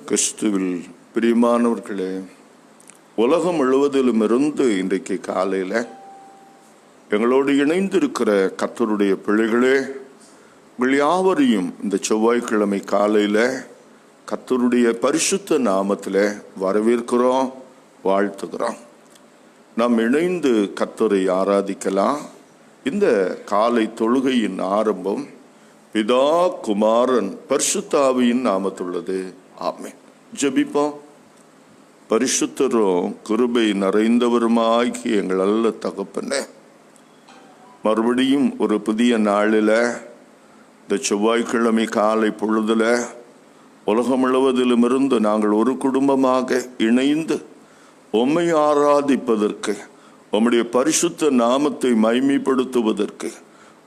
கிறிஸ்துவில் பிரியமானவர்களே, உலகம் முழுவதிலும் இருந்து இன்றைக்கு காலையில் எங்களோடு இணைந்திருக்கிற கர்த்தருடைய பிள்ளைகளே, உங்கள் யாவரையும் இந்த செவ்வாய்க்கிழமை காலையில் கர்த்தருடைய பரிசுத்த நாமத்தில் வரவேற்கிறோம், வாழ்த்துகிறோம். நாம் இணைந்து கர்த்தரை ஆராதிக்கலாம். இந்த காலை தொழுகையின் ஆரம்பம் பிதா, குமாரன், பரிசுத்த ஆவியின் நாமத்துள்ளது. ஆமென். ஜெபிப்போம். பரிசுத்தரும் கிருபை நிறைந்தவருமாகி எங்கள் நல்ல தகப்பனே, மறுபடியும் ஒரு புதிய நாளில் இந்த செவ்வாய்க்கிழமை காலை பொழுதுல உலகம் முழுவதிலும் இருந்து நாங்கள் ஒரு குடும்பமாக இணைந்து உம்மை ஆராதிப்பதற்கு, உம்முடைய பரிசுத்த நாமத்தை மைமைப்படுத்துவதற்கு,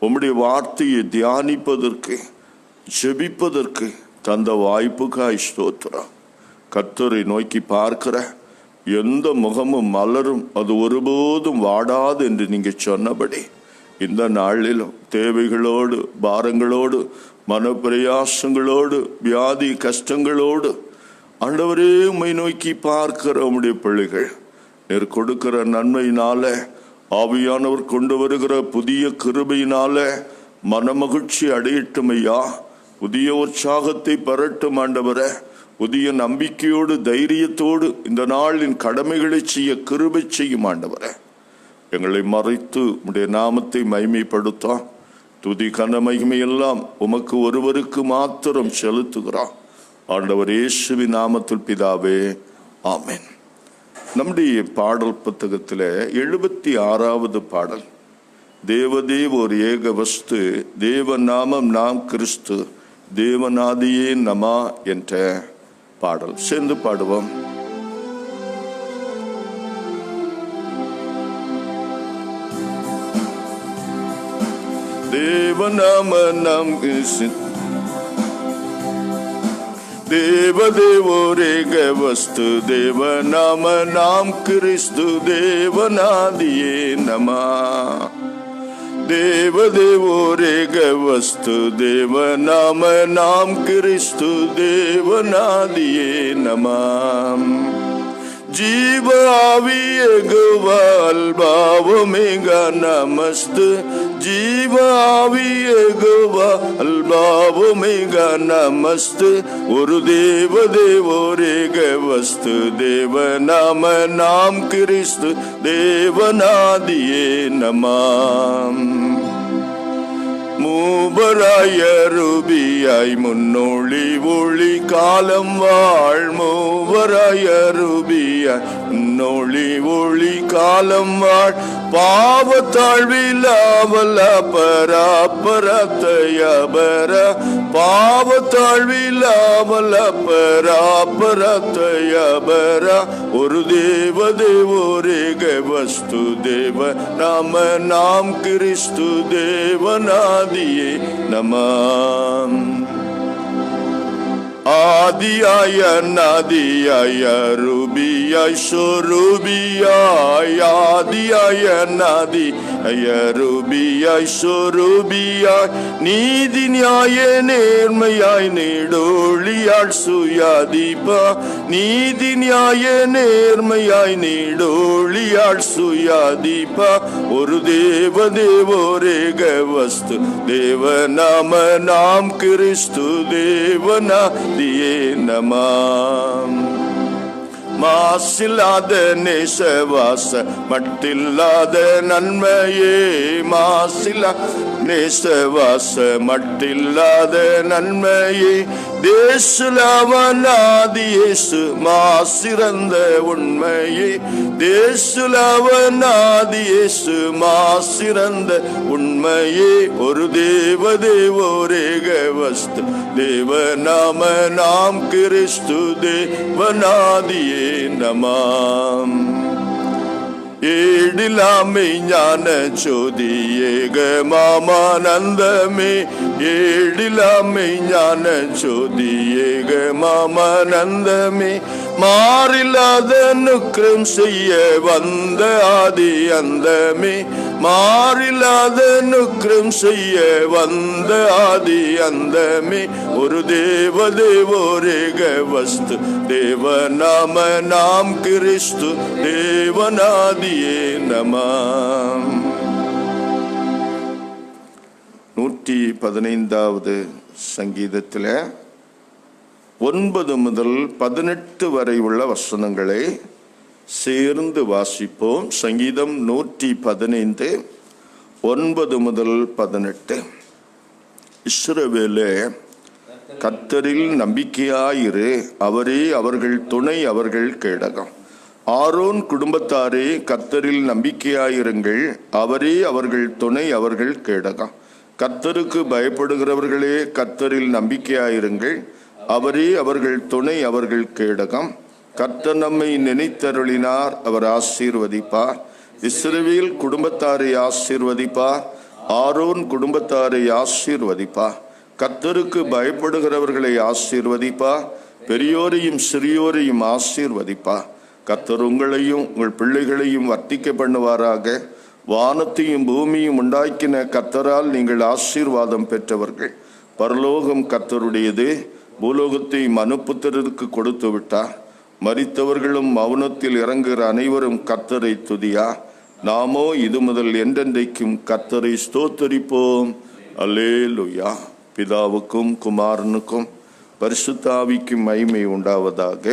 உம்முடைய வார்த்தையை தியானிப்பதற்கு, ஜெபிப்பதற்கு தந்த வாய்ப்புக்காய் ஸ்தோத்திரம். கர்த்தரை நோக்கி பார்க்கிற எந்த முகமும் மலரும், அது ஒருபோதும் வாடாது என்று நீங்கள் சொன்னபடி இந்த நாளிலும் தேவைகளோடு, பாரங்களோடு, மனப்பிரயாசங்களோடு, வியாதி கஷ்டங்களோடு ஆண்டவரே உம்மை நோக்கி பார்க்கிற உம்முடைய பிள்ளைகள் நீர் கொடுக்கிற நன்மையினால, ஆவியானவர் கொண்டு வருகிற புதிய கிருபையினால மனமகிழ்ச்சி அடையட்டும் ஐயா. புதிய உற்சாகத்தை பெறட்டும் ஆண்டவரே. புதிய நம்பிக்கையோடு, தைரியத்தோடு இந்த நாளின் கடமைகளை செய்ய கிருபை செய்யும் ஆண்டவரே. எங்களை மறைத்து உம்முடைய நாமத்தை மைமைப்படுத்தா. துதி கன மகிமையெல்லாம் உமக்கு ஒருவருக்கு மாத்திரம் செலுத்துகிறான். ஆண்டவர் இயேசுவின் நாமத்தில் பிதாவே, ஆமென். நம்முடைய பாடல் புத்தகத்தில் 76வது பாடல், தேவதேவ ஒரு ஏக வஸ்து, தேவ நாமம் நாம் கிறிஸ்து, தேவநாதியே நமா என்ற பாடல். சேர்ந்து பாடுவோம். தேவநாம நாம் தேவதேவோரேக வஸ்து, தேவநாம நாம் கிறிஸ்து, தேவநாதியே நமா. தேவதேவோரேக வஸ்து, தேவநாம நாம் கிறிஸ்து, தேவநாதியே நமா. ஜீவ ஆவியேகவா அல்பாவமேகா நமஸ்து, ஜீவ ஆவியேகவா அல்பாவமேகா நமஸ்து. ஒரு தேவதேவோரேக வஸ்து, தேவநாம நாம் கிறிஸ்து, தேவநாதியே நமாம். மூவராய ரூபியாய் முன்னொளி ஒளி காலம் வாழ், மூவராய ரூபியாய் முன்னொளி ஒளி காலம் வாழ். பாவத்தாழ்விலாவல பராபரத்தயபர, பாவத்தாழ்விலாவல பராபரத்தயபர. ஒரு தேவதேவோரேக வஸ்து, தேவ நாம நாம் கிறிஸ்து, தேவநாதியே நமாம். ஆதியாய நாதியாய ரூபியாய் சொரூபியாய், ஆதியாய நாதியாய ரூபியாய் சொரூபியாய். நீதி நியாய நேர்மையாய் நீடோழியாள் சுயாதீபா, நீதி நியாய நேர்மையாய் நீடோழியாள் சுயாதீபா. ஒரு தேவதேவோரேக வஸ்து, தேவநாம நாம் கிறிஸ்து, தேவநாதியே நமாம். மாசில்லாத நேசவாச மட்டில்லாத நன்மையே, மாசில்லா நேசவாச மட்டில்லாத நன்மையே. தேசுலவனாதியேசு மாசிறந்த உண்மையே, தேசுலவனாதியேசு மாசிறந்த உண்மையே. ஒரு தேவதேவோரேக வஸ்து, தேவநாம நாம் கிறிஸ்து, தேவநாதியே நமாம். ஏடிலாமை ஞான ஜோதி ஏக மாமானந்தமே, ஏடிலாமை ஞான ஜோதி ஏக மாமானந்தமே. மாறில்லாத அனுக்கிரம் செய்ய வந்த ஆதி அந்தமே, மாறில்லாத அனுக்கிரம் செய்ய வந்த ஆதி அந்தமே, ஒரு தேவதேவோரேக வஸ்து தேவநாம நாம் கிறிஸ்து தேவனாதியே நமாம். 115வது சங்கீதத்தில் 9 முதல் 18 வரை உள்ள வசனங்களை சேர்ந்து வாசிப்போம். சங்கீதம் 115 9 முதல் 18. இஸ்ரவேலே, கர்த்தரில் நம்பிக்கையாயிரு, அவரே அவர்கள் துணை, அவர்கள் கேடகம். ஆரோன் குடும்பத்தாரே, கர்த்தரில் நம்பிக்கையாயிருங்கள், அவரே அவர்கள் துணை, அவர்கள் கேடகம். கர்த்தருக்கு பயப்படுகிறவர்களே, கர்த்தரில் நம்பிக்கையாயிருங்கள், அவரே அவர்கள் துணை, அவர்கள் கேடகம். கர்த்தர் நம்மை நினைத்தருளினார், அவர் ஆசீர்வதிப்பார். இஸ்ரவேல் குடும்பத்தாரை ஆசீர்வதிப்பார், ஆரோன் குடும்பத்தாரை ஆசீர்வதிப்பார். கர்த்தருக்கு பயப்படுகிறவர்களை ஆசீர்வதிப்பார், பெரியோரையும் சிறியோரையும் ஆசீர்வதிப்பார். கர்த்தர் உங்களையும் உங்கள் பிள்ளைகளையும் வர்த்திக்க பண்ணுவாராக. வானத்தையும் பூமியும் உண்டாக்கின கர்த்தரால் நீங்கள் ஆசீர்வாதம் பெற்றவர்கள். பரலோகம் கர்த்தருடையது, பூலோகத்தை மனுப்புத்திரருக்கு கொடுத்து விட்டார். மரித்தவர்களும் மௌனத்தில் இறங்குகிற அனைவரும் கர்த்தரை துதியா. நாமோ இது முதல் என்றென்றைக்கும் கர்த்தரை ஸ்தோத்தரிப்போம். அல்லேலூயா. பிதாவுக்கும் குமாரனுக்கும் பரிசுத்த ஆவிக்கும் மகிமை உண்டாவதாக.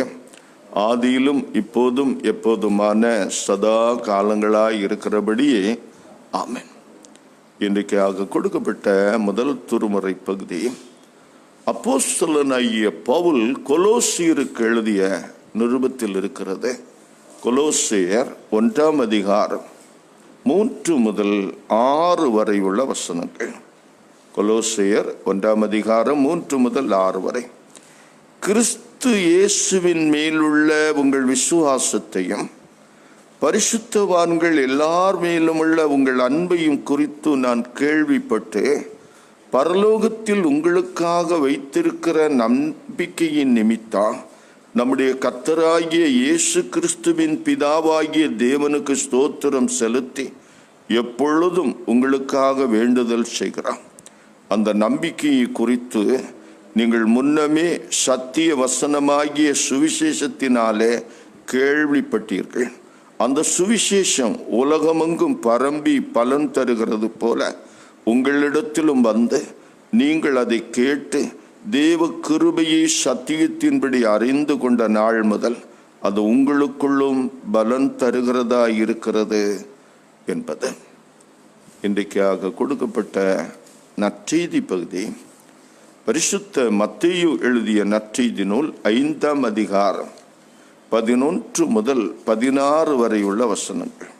ஆதியிலும் இப்போதும் எப்போதுமான சதா காலங்களாய் இருக்கிறபடியே ஆமென். இன்றைக்காக கொடுக்கப்பட்ட முதல் திருமுறை பகுதி அப்போஸ்தலனாகிய பவுல் கொலோசியருக்கு எழுதிய நிருபத்தில் இருக்கிறது. கொலோசியர் 1ஆம் அதிகாரம் 3 முதல் 6 வரை உள்ள வசனங்கள். கொலோசியர் 1ஆம் அதிகாரம் 3 முதல் 6 வரை. கிறிஸ்து இயேசுவின் மேலுள்ள உங்கள் விசுவாசத்தையும் பரிசுத்தவான்கள் எல்லார் மேலும் உள்ள உங்கள் அன்பையும் குறித்து நான் கேள்விப்பட்டு, பரலோகத்தில் உங்களுக்காக வைத்திருக்கிற நம்பிக்கையின் நிமித்தம் நம்முடைய கர்த்தராகிய இயேசு கிறிஸ்துவின் பிதாவாகிய தேவனுக்கு ஸ்தோத்திரம் செலுத்தி எப்பொழுதும் உங்களுக்காக வேண்டுதல் செய்கிறான். அந்த நம்பிக்கையை குறித்து நீங்கள் முன்னமே சத்திய வசனமாகிய சுவிசேஷத்தினாலே கேள்விப்பட்டீர்கள். அந்த சுவிசேஷம் உலகமெங்கும் பரம்பி பலன் தருகிறது போல உங்களிடத்திலும் வந்து நீங்கள் அதை கேட்டு தேவ கிருபையை சத்தியத்தின்படி அறிந்து கொண்ட நாள் முதல் அது உங்களுக்குள்ளும் பலன் தருகிறதா இருக்கிறது என்பது இன்றைக்காக கொடுக்கப்பட்ட நற்செய்தி பகுதி. பரிசுத்த மத்தேயு எழுதிய நற்செய்தி நூல் 5ஆம் அதிகாரம் 11 முதல் 16 வரை உள்ள வசனங்கள்.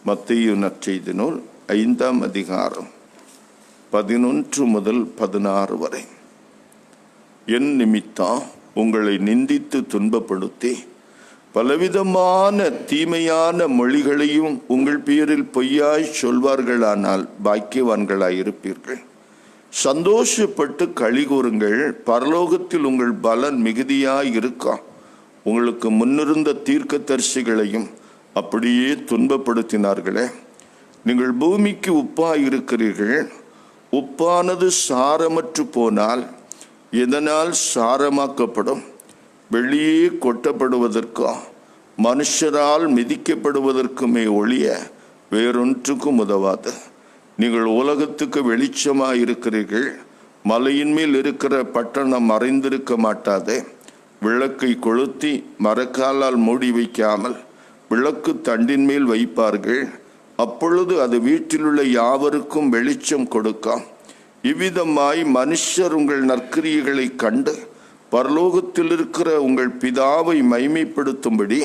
மத்தேயு நற்செய்தி நூல் 5ஆம் அதிகாரம் 11 முதல் 16 வரை. என் நிமித்தம் உங்களை நிந்தித்து துன்பப்படுத்தி பலவிதமான தீமையான மொழிகளையும் உங்கள் பேரில் பொய்யாய் சொல்வார்களானால் பாக்கியவான்களாயிருப்பீர்கள். சந்தோஷப்பட்டு களி கூறுங்கள், பரலோகத்தில் உங்கள் பலன் மிகுதியாய் இருக்கும். உங்களுக்கு முன்னிருந்த தீர்க்கதரிசிகளையும் அப்படியே துன்பப்படுத்தினார்களே. நீங்கள் பூமிக்கு உப்பாய் இருக்கிறீர்கள். உப்பானது சாரமற்று போனால் எதனால் சாரமாக்கப்படும்? வெளியே கொட்டப்படுவதற்கும் மனுஷரால் மிதிக்கப்படுவதற்குமே ஒழிய வேறொன்றுக்கும் உதவாது. நீங்கள் உலகத்துக்கு வெளிச்சமாய் இருக்கிறீர்கள். மலையின் மேல் இருக்கிற பட்டணம் மறைந்திருக்க மாட்டாதே. விளக்கை கொளுத்தி மரக்காலால் மூடி வைக்காமல் விளக்கு தண்டின் மேல் வைப்பார்கள். அப்பொழுது அது வீட்டிலுள்ள யாவருக்கும் வெளிச்சம் கொடுக்கும். இவ்விதமாய் மனுஷர் உங்கள் நற்கிரியைகளை கண்டு பரலோகத்தில் இருக்கிற உங்கள் பிதாவை மைமைப்படுத்தும்படி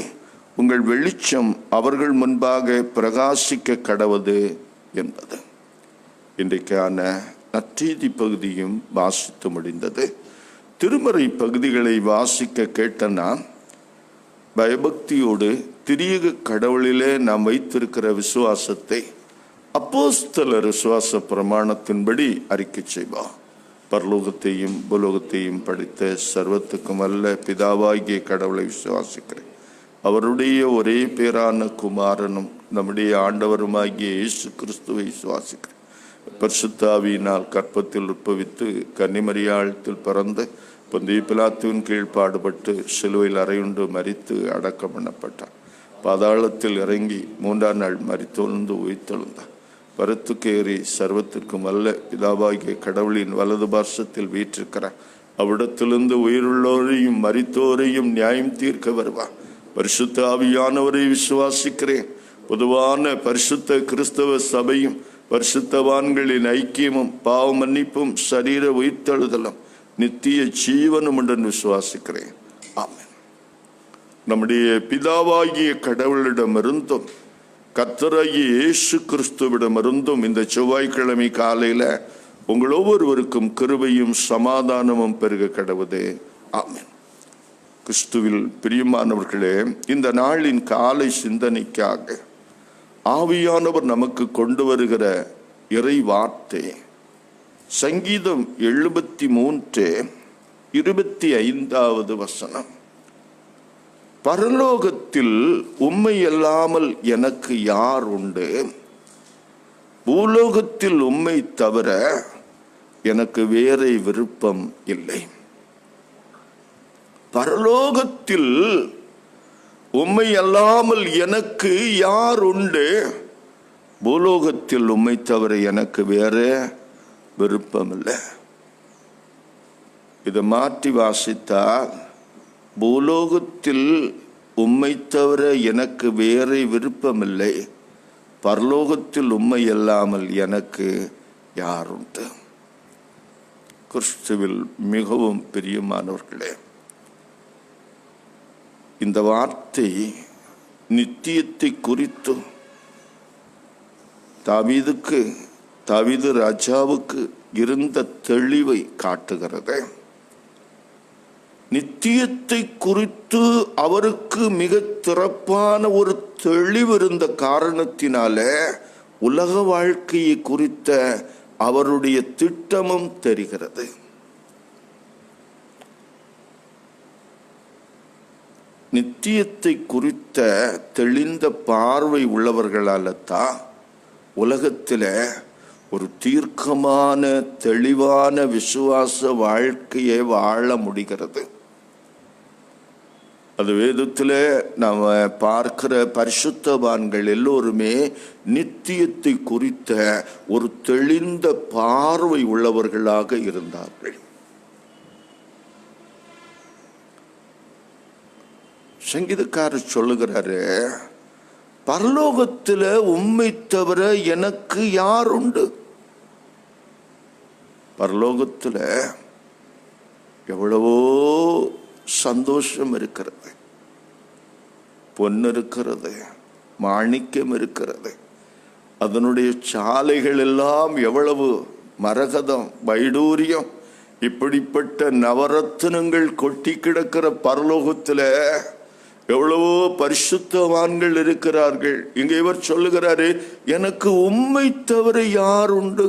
உங்கள் வெளிச்சம் அவர்கள் முன்பாக பிரகாசிக்க கடவது என்பது. இன்றைக்கான நற்செய்தி பகுதியும் வாசித்து முடிந்தது. திருமறை பகுதிகளை வாசிக்க கேட்ட நான் பயபக்தியோடு திரியக கடவுளிலே நாம் வைத்திருக்கிற விசுவாசத்தை அப்போஸ்தலர் விசுவாச பிரமாணத்தின்படி அறிக்கை செய்வோம். பரலோகத்தையும் பூலோகத்தையும் படைத்த சர்வத்துக்கும் அல்ல பிதாவாகிய கடவுளை விசுவாசிக்கிறேன். அவருடைய ஒரே பேரான குமாரனும் நம்முடைய ஆண்டவருமாகிய இயேசு கிறிஸ்துவை விசுவாசிக்கிறேன். பரிசுத்த ஆவியினால் கற்பத்தில் உட்பவித்து கன்னிமரியாளத்தில் பிறந்து பொந்திய பிலாத்துவின் கீழ் பாடுபட்டு சிலுவையில் அறையுண்டு மரித்து அடக்கம் பண்ணப்பட்டார். பாதாளத்தில் இறங்கி 3ஆம் நாள் மரித்தொழுந்து உயிர்த்தெழுந்தார். பரத்துக்கேறி சர்வத்திற்கும் அல்ல பிதாவாகிய கடவுளின் வலது பார்சத்தில் வீற்றிருக்கிறார். அவ்விடத்திலிருந்து உயிருள்ளோரையும் மரித்தோரையும் நியாயம் தீர்க்க வருவார். பரிசுத்த ஆவியானவரை விசுவாசிக்கிறேன். பொதுவான பரிசுத்த கிறிஸ்தவ சபையும் பரிசுத்தவான்களின் ஐக்கியமும் பாவ மன்னிப்பும் சரீர உயிர்த்தெழுதலும் நித்திய ஜீவனும் என்று விசுவாசிக்கிறேன். ஆமென். நம்முடைய பிதாவாகிய கடவுளிடமிருந்தும் கர்த்தராகிய இயேசு கிறிஸ்துவிடமிருந்தும் இந்த செவ்வாய்க்கிழமை காலையில உங்கள் ஒவ்வொருவருக்கும் கிருபையும் சமாதானமும் பெருக கடவுதே. ஆமென். கிறிஸ்துவில் பிரியமானவர்களே, இந்த நாளின் காலை சிந்தனைக்காக ஆவியானவர் நமக்கு கொண்டு வருகிற இறை வார்த்தை சங்கீதம் 73:25 வசனம். பரலோகத்தில் உம்மை அல்லாமல் எனக்கு யார் உண்டு? பூலோகத்தில் உம்மை தவிர எனக்கு வேறே விருப்பம் இல்லை. பரலோகத்தில் உம்மை அல்லாமல் எனக்கு யார் உண்டு? பூலோகத்தில் உம்மை தவிர எனக்கு வேற விருப்பம் இல்லை. இதை மாற்றி வாசித்தால், பூலோகத்தில் உம்மை தவிர எனக்கு வேறே விருப்பமில்லை, பரலோகத்தில் உம்மை அல்லாமல் எனக்கு யார் உண்டு? கிறிஸ்துவில் மிகவும் பிரியமானவர்களே, இந்த வார்த்தை நித்தியத்தை குறித்து தாவீது ராஜாவுக்கு இருந்த தெளிவை காட்டுகிறது. நித்தியத்தை குறித்து அவருக்கு மிக சிறப்பான ஒரு தெளிவு இருந்த காரணத்தினால உலக வாழ்க்கையை குறித்த அவருடைய திட்டமும் தெரிகிறது. நித்தியத்தை குறித்த தெளிந்த பார்வை உள்ளவர்களால் தான் உலகத்தில் ஒரு தீர்க்கமான தெளிவான விசுவாச வாழ்க்கையை வாழ முடிகிறது. அது வேதத்தில் நாம் பார்க்கிற பரிசுத்தவான்கள் எல்லோருமே நித்தியத்தை குறித்த ஒரு தெளிந்த பார்வை உள்ளவர்களாக இருந்தார்கள். சங்கீதக்காரர் சொல்லுகிறாரு, பரலோகத்தில் உம்மை தவிர எனக்கு யார் உண்டு? பரலோகத்தில் எவ்வளவோ சந்தோஷம் இருக்கிறது, பொன் இருக்கிறது, மாணிக்கம் இருக்கிறது, அதனுடைய சாலைகள் எல்லாம் எவ்வளவு மரகதம், வைடூரியம், இப்படிப்பட்ட நவரத்தினங்கள் கொட்டி கிடக்கிற பரலோகத்தில் எவ்வளவோ பரிசுத்தவான்கள் இருக்கிறார்கள். இங்கே இவர் சொல்லுகிறாரு, எனக்கு உம்மை தவிர யார் உண்டு?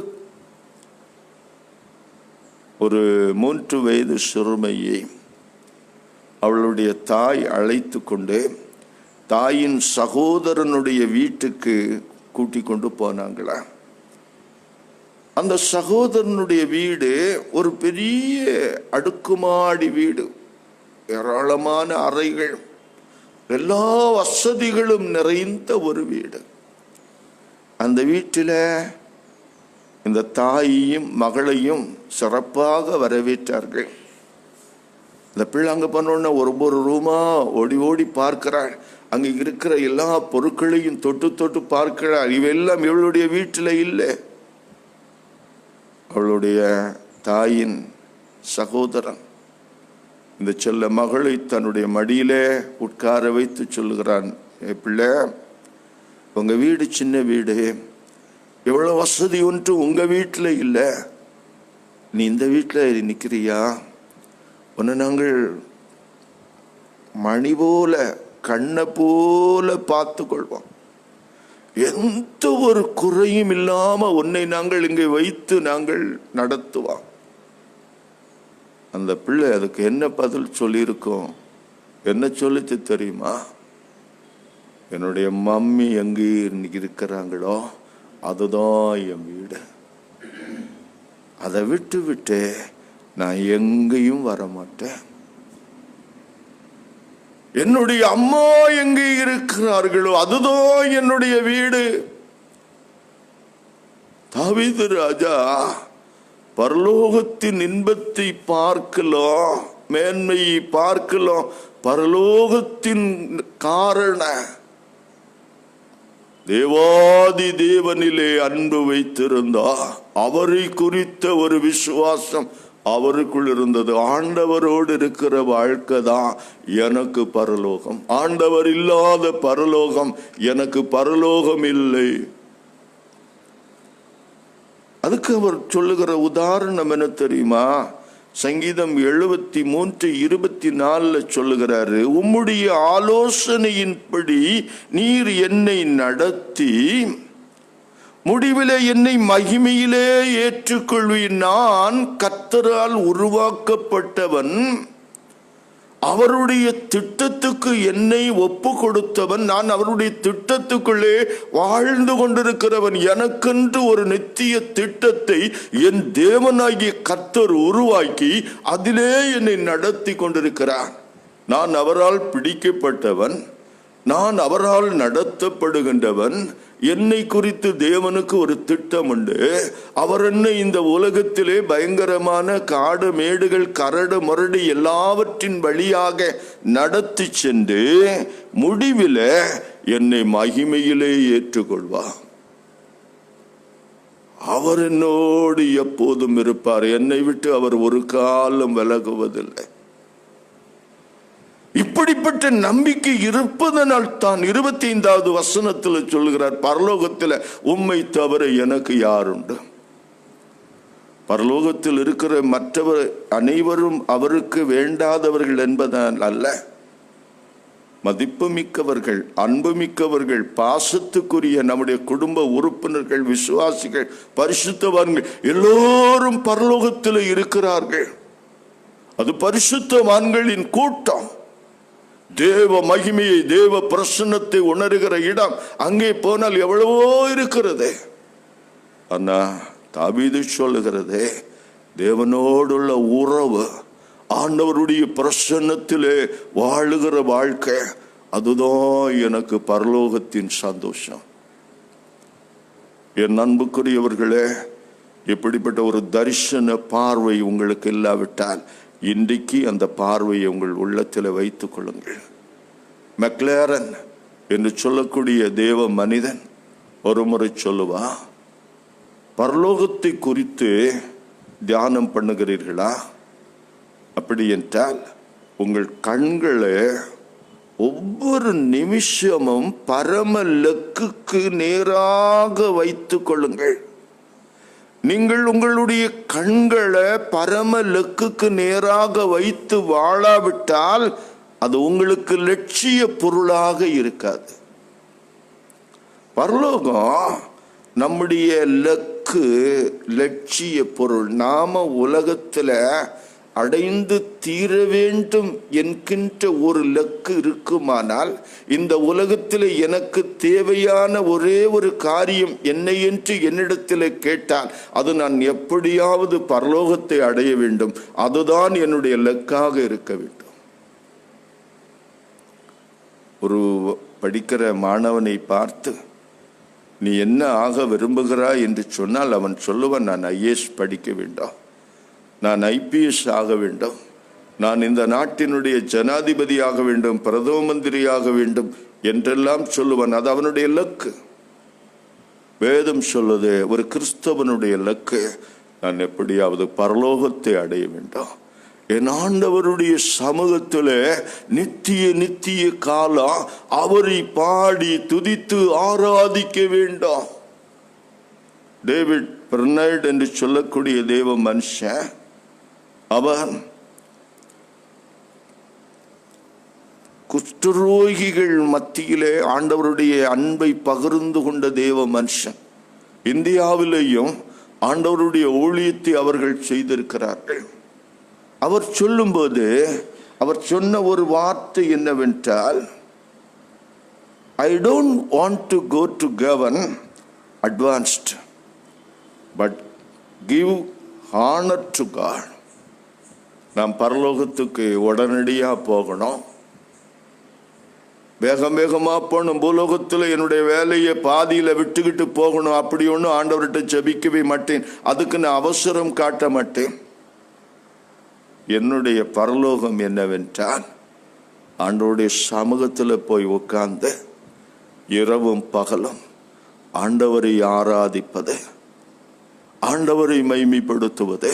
ஒரு 3 வயது சிறுமியை அவளுடைய தாய் அழைத்து கொண்டு தாயின் சகோதரனுடைய வீட்டுக்கு கூட்டி கொண்டு போனாங்களா. அந்த சகோதரனுடைய வீடு ஒரு பெரிய அடுக்குமாடி வீடு, ஏராளமான அறைகள், எல்லா வசதிகளும் நிறைந்த ஒரு வீடு. அந்த வீட்டில் இந்த தாயையும் மகளையும் சிறப்பாக வரவேற்றார்கள். இந்த பிள்ளை அங்கே பண்ணோன்னா ஒரு ரூமா ஓடி ஓடி பார்க்கிறாள். அங்கே இருக்கிற எல்லா பொருட்களையும் தொட்டு தொட்டு பார்க்கிறாள். இவெல்லாம் இவளுடைய வீட்டில் இல்லை. அவளுடைய தாயின் சகோதரன் இந்த செல்ல மகளை தன்னுடைய மடியிலே உட்கார வைத்து சொல்லுகிறான், பிள்ளை, உங்க வீடு சின்ன வீடு, எவ்வளோ வசதி ஒன்று உங்க வீட்டில் இல்லை, நீ இந்த வீட்டில் நிற்கிறியா? உன்னை நாங்கள் மணி போல கண்ணை போல பார்த்து கொள்வோம், எந்த ஒரு குறையும் இல்லாம உன்னை நாங்கள் இங்கே வைத்து நாங்கள் நடத்துவோம். அந்த பிள்ளை அதுக்கு என்ன பதில் சொல்லியிருக்கோம்? என்ன சொல்லிச்சு தெரியுமா? என்னுடைய மம்மி எங்கே இருக்கிறாங்களோ அதுதான் என் வீடு. அதை விட்டு நான் எங்கேயும் வரமாட்டேன். என்னுடைய அம்மா எங்கே இருக்கிறார்களோ அதுதான் என்னுடைய வீடு. தாவீது ராஜா பரலோகத்தின் இன்பத்தை பார்க்கலாம், மேன்மையை பார்க்கலாம், பரலோகத்தின் காரண தேவாதி தேவனிலே அன்பு வைத்திருந்தா அவரை குறித்த ஒரு விசுவாசம் அவருக்குள் இருந்தது. ஆண்டவரோடு இருக்கிற வாழ்க்கை தான் எனக்கு பரலோகம். ஆண்டவர் இல்லாத பரலோகம் எனக்கு பரலோகம் இல்லை. அதுக்கு அவர் சொல்லுகிற உதாரணம் என்ன தெரியுமா? சங்கீதம் 73:24 சொல்லுகிறாரு, உம்முடைய ஆலோசனையின்படி நீர் என்னை நடத்தி முடிவிலே என்னை மகிமையிலே ஏற்றுக்கொள்வீர். நான் கர்த்தரால் உருவாக்கப்பட்டவன், அவருடைய திட்டத்துக்கு என்னை ஒப்பு கொடுத்தவன், நான் அவருடைய திட்டத்துக்குள்ளே வாழ்ந்து கொண்டிருக்கிறவன். எனக்கென்று ஒரு நித்திய திட்டத்தை என் தேவனாகிய கர்த்தர் உருவாக்கி அதிலே என்னை நடத்தி கொண்டிருக்கிறார். நான் அவரால் பிடிக்கப்பட்டவன், நான் அவரால் நடத்தப்படுகின்றவன். என்னை குறித்து தேவனுக்கு ஒரு திட்டம் உண்டு. அவர் என்னை இந்த உலகத்திலே பயங்கரமான காடு மேடுகள் கரடு முரடு எல்லாவற்றின் வழியாக நடத்தி சென்று முடிவில் என்னை மகிமையிலே ஏற்றுக்கொள்வார். அவர் என்னோடு எப்போதும் இருப்பார். என்னை விட்டு அவர் ஒரு காலம் விலகுவதில்லை. இப்படிப்பட்ட நம்பிக்கை இருப்பதனால் தான் 25வது வசனத்தில் சொல்கிறார், பரலோகத்தில் உம்மை தவிர எனக்கு யாருண்டு? பரலோகத்தில் இருக்கிற மற்றவர் அனைவரும் அவருக்கு வேண்டாதவர்கள் என்பதால் அல்ல, மதிப்பு மிக்கவர்கள், அன்பு மிக்கவர்கள், பாசத்துக்குரிய நம்முடைய குடும்ப உறுப்பினர்கள், விசுவாசிகள், பரிசுத்தவான்கள் எல்லோரும் பரலோகத்தில் இருக்கிறார்கள். அது பரிசுத்தவான்களின் கூட்டம். தேவ மகிமையை, தேவ பிரசன்னத்தை உணர்கிற இடம் அங்கே போனால் எவ்வளவோ இருக்கிறது. ஆனா தாவீது சொல்லுகிறது, தேவனோடுள்ள உறவு, ஆண்டவருடைய பிரசன்னத்திலே வாழுகிற வாழ்க்கை, அதுதான் எனக்கு பரலோகத்தின் சந்தோஷம். என் அன்புக்குரியவர்களே, இப்படிப்பட்ட ஒரு தரிசன பார்வை உங்களுக்கு இல்லாவிட்டால் இன்றைக்கு அந்த பார்வையை உங்கள் உள்ளத்தில் வைத்துக் கொள்ளுங்கள். மெக்லேரன் என்று சொல்லக்கூடிய தேவ மனிதன் ஒரு முறை சொல்லுவா, பரலோகத்தை குறித்து தியானம் பண்ணுகிறீர்களா? அப்படி என்றால் உங்கள் கண்களை ஒவ்வொரு நிமிஷமும் பரம லக்குக்கு நேராக வைத்துக் கொள்ளுங்கள். நீங்கள் உங்களுடைய கண்களை பரம லக்குக்கு நேராக வைத்து வாழாவிட்டால் அது உங்களுக்கு லட்சிய பொருளாக இருக்காது. பரலோகம் நம்முடைய லக்கு, லட்சிய பொருள். நாம உலகத்துல அடைந்து தீர வேண்டும் என்கின்ற ஒரு லக்கு இருக்குமானால், இந்த உலகத்தில் எனக்கு தேவையான ஒரே ஒரு காரியம் என்னை என்று என்னிடத்தில் கேட்டால் அது நான் எப்படியாவது பரலோகத்தை அடைய வேண்டும், அதுதான் என்னுடைய லக்காக இருக்க வேண்டும். ஒரு படிக்கிற மாணவனை பார்த்து நீ என்ன ஆக விரும்புகிறாய் என்று சொன்னால் அவன் சொல்லுவான், நான் IAS படிக்க வேண்டும், நான் IPS ஆக வேண்டும், நான் இந்த நாட்டினுடைய ஜனாதிபதியாக வேண்டும், பிரதம மந்திரியாக வேண்டும் என்றெல்லாம் சொல்லுவான். அது அவனுடைய லக்கு. வேதம் சொல்லுது, ஒரு கிறிஸ்தவனுடைய லக்கு, நான் எப்படியாவது பரலோகத்தை அடைய வேண்டும், என் ஆண்டவருடைய சமூகத்தில் நித்திய நித்திய காலம் அவரை பாடி துதித்து ஆராதிக்க வேண்டும். டேவிட் பெர்னார்ட் என்று சொல்லக்கூடிய தேவ மனுஷன், அவன் குஷ்டரோகிகள் மத்தியிலே ஆண்டவருடைய அன்பை பகிர்ந்து கொண்ட தேவ மனுஷன். இந்தியாவிலேயும் ஆண்டவருடைய ஊழியத்தை அவர்கள் செய்திருக்கிறார்கள். அவர் சொல்லும்போது அவர் சொன்ன ஒரு வார்த்தை என்னவென்றால், I don't want to go to heaven advanced, but give honor to God. நாம் பரலோகத்துக்கு உடனடியாக போகணும், வேகமாக போகணும், பூலோகத்தில் என்னுடைய வேலையை பாதியில் விட்டுக்கிட்டு போகணும். அப்படி ஒன்றும் ஆண்டவர்கிட்ட ஜெபிக்கவே மாட்டேன், அதுக்கு நான் அவசரம் காட்ட மாட்டேன். என்னுடைய பரலோகம் என்னவென்றால், ஆண்டவருடைய சமூகத்தில் போய் உட்கார்ந்து இரவும் பகலும் ஆண்டவரை ஆராதிப்பது, ஆண்டவரை மைமைப்படுத்துவது,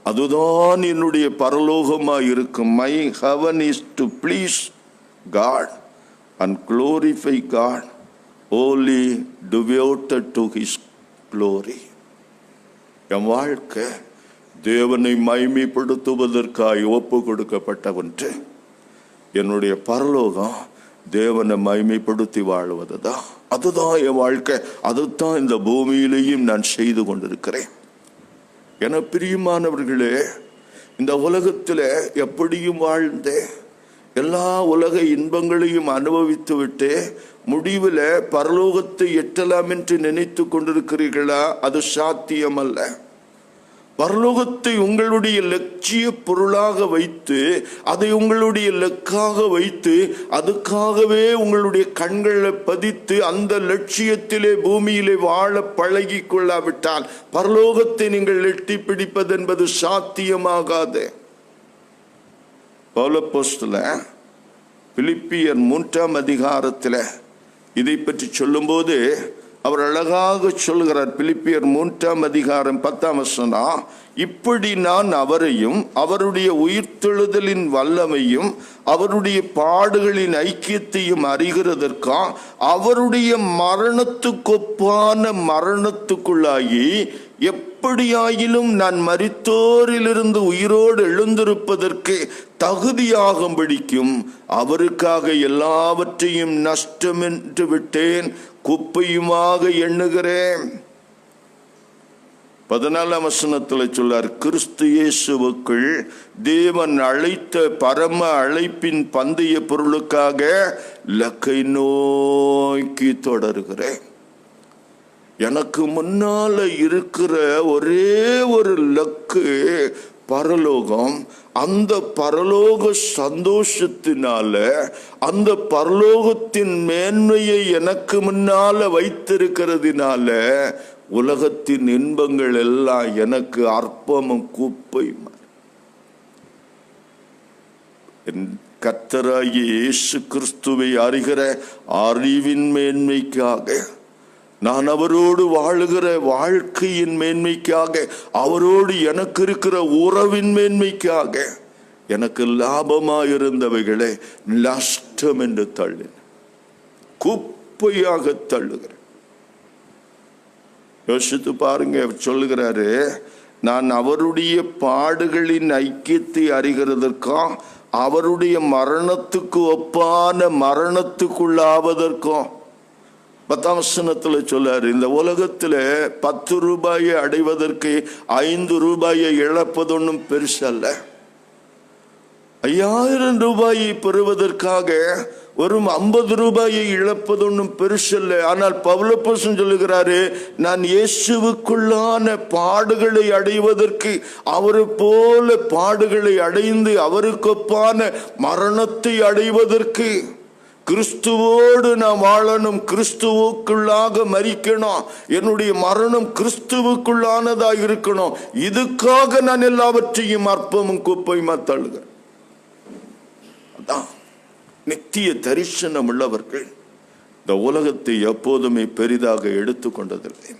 அதுதான் என்னுடைய பரலோகமாக இருக்கும். My heaven is to please God and glorify God, wholly devoted to His glory. என் வாழ்க்கை தேவனை மைமைப்படுத்துவதற்காக ஒப்பு கொடுக்கப்பட்ட ஒன்று. என்னுடைய பரலோகம் தேவனை மைமைப்படுத்தி வாழ்வது தான். அதுதான் என் வாழ்க்கை, அதுதான் இந்த பூமியிலேயும் நான் செய்து கொண்டிருக்கிறேன். என பிரியமானவர்களே, இந்த உலகத்தில் எப்படியும் வாழ்ந்தே எல்லா உலக இன்பங்களையும் அனுபவித்து விட்டு முடிவில் பரலோகத்தை எட்டலாம் என்று நினைத்து கொண்டிருக்கிறீர்களா? அது சாத்தியமல்ல. பரலோகத்தை உங்களுடைய லட்சிய பொருளாக வைத்து, அதை உங்களுடைய லக்காக வைத்து, அதுக்காகவே உங்களுடைய கண்களை பதித்து அந்த லட்சியத்திலே பூமியிலே வாழ பழகி கொள்ளாவிட்டால் பரலோகத்தை நீங்கள் எட்டி பிடிப்பது என்பது சாத்தியமாகாது. பவுலப்போஸ்தலன் பிலிப்பியர் 3ஆம் அதிகாரத்தில் இதை பற்றி சொல்லும்போது அவர் அழகாக சொல்கிறார். பிலிப்பியர் 3ஆம் அதிகாரம் 10ஆம் வசனம், இப்படி நான் அவரையும் அவருடைய உயிர்த்தெழுதலின் வல்லமையும் அவருடைய பாடுகளின் ஐக்கியத்தையும் அறிகிறதற்கா அவருடைய மரணத்துக்கொப்பான மரணத்துக்குள்ளாகி எப்படியாயிலும் நான் மரித்தோரிலிருந்து உயிரோடு எழுந்திருப்பதற்கு தகுதியாகும்படிக்கும் அவருக்காக எல்லாவற்றையும் நஷ்டமென்று விட்டேன், குப்பையுமாக எண்ணுகிறேன். 14ஆம் வசனத்தில் சொல்லார், கிறிஸ்து இயேசுவுக்குள் தேவன் அழைத்த பரம அழைப்பின் பந்தய பொருளுக்காக லக்கை நோக்கி தொடர்கிறேன். எனக்கு முன்னால இருக்கிற ஒரே ஒரு லக்கு பரலோகம். அந்த பரலோக சந்தோஷத்தினால, அந்த பரலோகத்தின் மேன்மையை எனக்கு முன்னால வைத்திருக்கிறதுனால உலகத்தின் இன்பங்கள் எல்லாம் எனக்கு அற்பமும் குப்பையும். கர்த்தராகிய இயேசு கிறிஸ்துவை அறிகிற அறிவின் மேன்மைக்காக, நான் அவரோடு வாழுகிற வாழ்க்கையின் மேன்மைக்காக, அவரோடு எனக்கு இருக்கிற உறவின் மேன்மைக்காக எனக்கு லாபமாயிருந்தவைகளை நஷ்டம் என்று தள்ளு, குப்பையாக தள்ளுகிறேன். யோசித்து பாருங்க. சொல்லுகிறாரு, நான் அவருடைய பாடுகளின் ஐக்கியத்தை அறிகிறதற்கும் அவருடைய மரணத்துக்கு ஒப்பான மரணத்துக்குள்ளாவதற்கும். 10ஆம் வசனத்தில் சொல்லாரு, இந்த உலகத்தில் 10 ரூபாயை அடைவதற்கு 5 ரூபாயை இழப்பது ஒன்றும் பெருசல்ல. 5000 ரூபாயை பெறுவதற்காக வெறும் 50 ரூபாயை இழப்பது ஒன்றும் பெருசல்ல. ஆனால் பவுலப்போஸ்தலன் சொல்லுகிறாரு, நான் இயேசுவுக்குள்ளான பாடுகளை அடைவதற்கு, அவரை போல பாடுகளை அடைந்து அவருக்கொப்பான மரணத்தை அடைவதற்கு, கிறிஸ்துவோடு நான் வாழணும், கிறிஸ்துவுக்குள்ளாக மரிக்கணும், என்னுடைய மரணம் கிறிஸ்துவுக்குள்ளானதாக இருக்கணும். இதுக்காக நான் எல்லாவற்றையும் அற்பமும் குப்பையுமா தள்ளுகிறேன். அதான் நித்திய தரிசனம் உள்ளவர்கள் இந்த உலகத்தை எப்போதுமே பெரிதாக எடுத்துக்கொண்டதில்லை.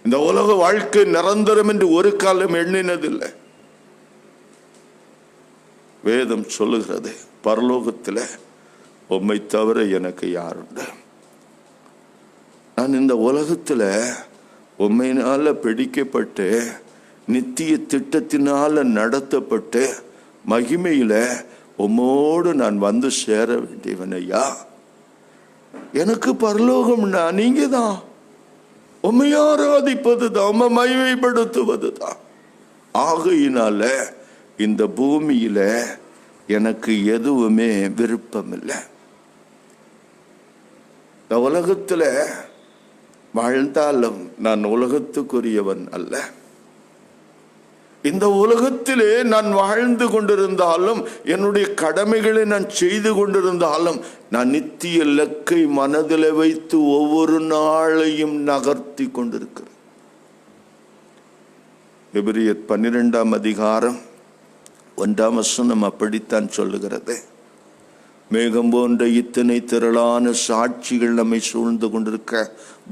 இந்த உலக வாழ்க்கை நிரந்தரம் என்று ஒரு காலம் எண்ணினதில்லை. வேதம் சொல்லுகிறது, பரலோகத்தில் உம்மை தவிர எனக்கு யாருண்டு? நான் இந்த உலகத்தில் உம்மையினால பிடிக்கப்பட்டு நித்திய திட்டத்தினால நடத்தப்பட்டு மகிமையில உம்மோடு நான் வந்து சேர வேண்டியவனையா. எனக்கு பரலோகம்னா நீங்க தான், உம்மை ஆராதிப்பது தான், உம்மை மகிமைப்படுத்துவது தான். ஆகையினால இந்த பூமியில எனக்கு எதுவுமே விருப்பம் இல்லை. இந்த உலகத்துல வாழ்ந்தாலும் நான் உலகத்துக்குரியவன் அல்ல. இந்த உலகத்திலே நான் வாழ்ந்து கொண்டிருந்தாலும், என்னுடைய கடமைகளை நான் செய்து கொண்டிருந்தாலும், நான் நித்திய இலக்கை மனதில் வைத்து ஒவ்வொரு நாளையும் நகர்த்தி கொண்டிருக்கிறேன். எபிரியர் 12ஆம் அதிகாரம் 1ஆம் வசனம் அப்படித்தான் சொல்லுகிறது. மேகம் போன்ற இத்தனை திரளான சாட்சிகள் நம்மை சூழ்ந்து கொண்டிருக்க,